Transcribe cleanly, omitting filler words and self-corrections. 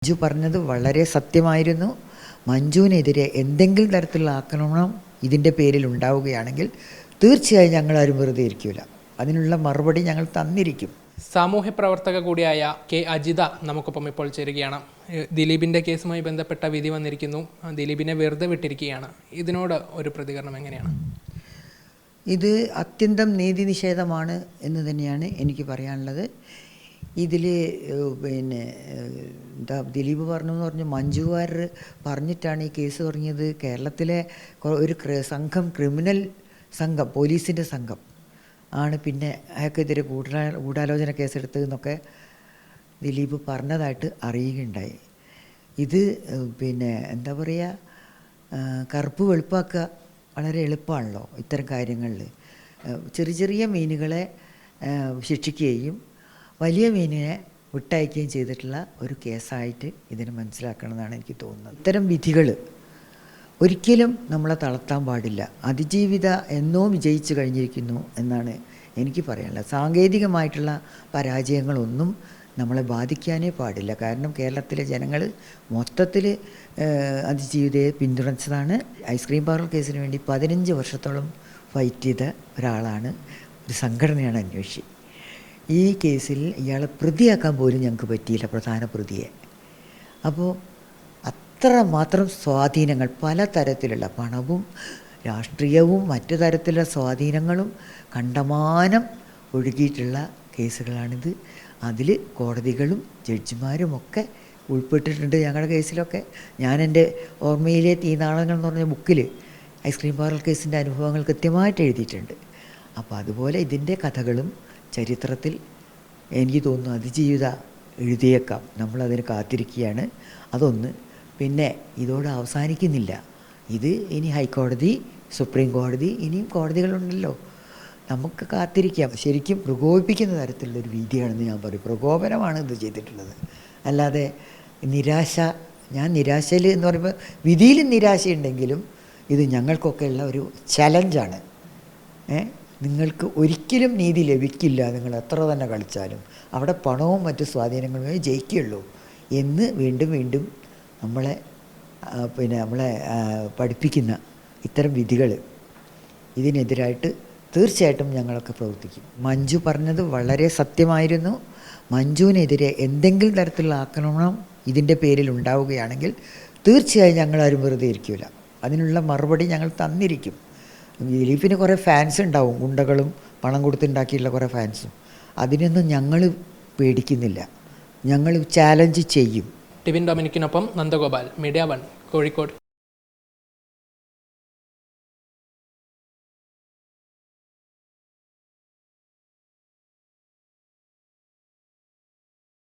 മഞ്ജു പറഞ്ഞത് വളരെ സത്യമായിരുന്നു. മഞ്ജുവിനെതിരെ എന്തെങ്കിലും തരത്തിലുള്ള ആക്രമണം ഇതിൻ്റെ പേരിൽ ഉണ്ടാവുകയാണെങ്കിൽ തീർച്ചയായും ഞങ്ങളാരും വെറുതെ ഇരിക്കില്ല. അതിനുള്ള മറുപടി ഞങ്ങൾ തന്നിരിക്കും. സാമൂഹ്യ പ്രവർത്തക കൂടിയായ കെ അജിത നമുക്കൊപ്പം ഇപ്പോൾ ചേരുകയാണ്. ദിലീപിൻ്റെ കേസുമായി ബന്ധപ്പെട്ട വിധി വന്നിരിക്കുന്നു. ദിലീപിനെ വെറുതെ വിട്ടിരിക്കുകയാണ്. ഇതിനോട് ഒരു പ്രതികരണം എങ്ങനെയാണ്? ഇത് അത്യന്തം നീതി നിഷേധമാണ് എന്ന് തന്നെയാണ് എനിക്ക് പറയാനുള്ളത്. ഇതിൽ ദിലീപ് പറഞ്ഞു മഞ്ജു വാര്യർ പറഞ്ഞിട്ടാണ് ഈ കേസ് തുടങ്ങിയത്. കേരളത്തിലെ ഒരു സംഘം, ക്രിമിനൽ സംഘം, പോലീസിൻ്റെ സംഘം ആണ് പിന്നെ അയാൾക്കെതിരെ ഗൂഢാലോചന കേസെടുത്തതെന്നൊക്കെ ദിലീപ് പറഞ്ഞതായിട്ട് അറിയുകയുണ്ടായി. ഇത് എന്താ പറയുക, കറുപ്പ് വെളുപ്പാക്കുക വളരെ എളുപ്പമാണല്ലോ ഇത്തരം കാര്യങ്ങളിൽ. ചെറിയ ചെറിയ മീനുകളെ ശിക്ഷിക്കുകയും വലിയ മീനിനെ വിട്ടയക്കുകയും ചെയ്തിട്ടുള്ള ഒരു കേസായിട്ട് ഇതിനെ മനസ്സിലാക്കണമെന്നാണ് എനിക്ക് തോന്നുന്നത്. ഇത്തരം വിധികൾ ഒരിക്കലും നമ്മളെ തളർത്താൻ പാടില്ല. അതിജീവിത എന്നോ വിജയിച്ചു കഴിഞ്ഞിരിക്കുന്നു എന്നാണ് എനിക്ക് പറയാനുള്ളത്. സാങ്കേതികമായിട്ടുള്ള പരാജയങ്ങളൊന്നും നമ്മളെ ബാധിക്കാനേ പാടില്ല. കാരണം കേരളത്തിലെ ജനങ്ങൾ മൊത്തത്തിൽ അതിജീവിതയെ പിന്തുണച്ചതാണ്. ഐസ്ക്രീം പാർലർ കേസിന് വേണ്ടി 15 വർഷത്തോളം ഫൈറ്റ് ചെയ്ത ഒരാളാണ്, ഒരു സംഘടനയാണ് അന്വേഷിച്ച്. ഈ കേസിൽ ഇയാളെ പ്രതിയാക്കാൻ പോലും ഞങ്ങൾക്ക് പറ്റിയില്ല, പ്രധാന പ്രതിയെ. അപ്പോൾ അത്രമാത്രം സ്വാധീനങ്ങൾ, പലതരത്തിലുള്ള പണവും രാഷ്ട്രീയവും മറ്റു തരത്തിലുള്ള സ്വാധീനങ്ങളും കണ്ടമാനം ഒഴുകിയിട്ടുള്ള കേസുകളാണിത്. അതിൽ കോടതികളും ജഡ്ജിമാരുമൊക്കെ ഉൾപ്പെട്ടിട്ടുണ്ട് ഞങ്ങളുടെ കേസിലൊക്കെ. ഞാൻ എൻ്റെ ഓർമ്മയിലെ തീനാളങ്ങൾ എന്ന് പറഞ്ഞ ബുക്കിൽ ഐസ്ക്രീം പാർലർ കേസിൻ്റെ അനുഭവങ്ങൾ കൃത്യമായിട്ട് എഴുതിയിട്ടുണ്ട്. അപ്പോൾ അതുപോലെ ഇതിൻ്റെ കഥകളും ചരിത്രത്തിൽ എനിക്ക് തോന്നുന്നു അതിജീവിത എഴുതിയേക്കാം. നമ്മളതിന് കാത്തിരിക്കുകയാണ്. അതൊന്ന്. പിന്നെ ഇതോടെ അവസാനിക്കുന്നില്ല. ഇത് ഇനി ഹൈക്കോടതി, സുപ്രീം കോടതി, ഇനിയും കോടതികളുണ്ടല്ലോ. നമുക്ക് കാത്തിരിക്കാം. ശരിക്കും പ്രകോപിപ്പിക്കുന്ന തരത്തിലുള്ളൊരു വിധിയാണെന്ന് ഞാൻ പറയും. പ്രകോപനമാണ് ഇത് ചെയ്തിട്ടുള്ളത്. അല്ലാതെ ഞാൻ നിരാശയിൽ എന്ന് പറയുമ്പോൾ വിധിയിലും നിരാശയുണ്ടെങ്കിലും ഇത് ഞങ്ങൾക്കൊക്കെ ഉള്ള ഒരു ചലഞ്ചാണ്. നിങ്ങൾക്ക് ഒരിക്കലും നീതി ലഭിക്കില്ല, നിങ്ങൾ എത്ര തന്നെ കളിച്ചാലും. അവിടെ പണവും മറ്റു സ്വാധീനങ്ങളുമേ ജയിക്കുകയുള്ളൂ എന്ന് വീണ്ടും വീണ്ടും നമ്മളെ പഠിപ്പിക്കുന്ന ഇത്തരം വിധികൾ, ഇതിനെതിരായിട്ട് തീർച്ചയായിട്ടും ഞങ്ങളൊക്കെ പ്രവർത്തിക്കും. മഞ്ജു പറഞ്ഞത് വളരെ സത്യമായിരുന്നു. മഞ്ജുവിനെതിരെ എന്തെങ്കിലും തരത്തിലുള്ള ആക്രമണം ഇതിൻ്റെ പേരിൽ ഉണ്ടാവുകയാണെങ്കിൽ തീർച്ചയായും ഞങ്ങളാരും വെറുതെ ഇരിക്കില്ല. അതിനുള്ള മറുപടി ഞങ്ങൾ തന്നിരിക്കും. ദിലീപിന് കുറേ ഫാൻസ് ഉണ്ടാവും, ഗുണ്ടകളും പണം കൊടുത്തുണ്ടാക്കിയുള്ള കുറേ ഫാൻസും. അതിനൊന്നും ഞങ്ങൾ പേടിക്കുന്നില്ല. ഞങ്ങൾ ചാലഞ്ച് ചെയ്യും. ടിവിൻ ഡൊമിനിക്കിനൊപ്പം നന്ദഗോപാൽ, മീഡിയ 1, കോഴിക്കോട്.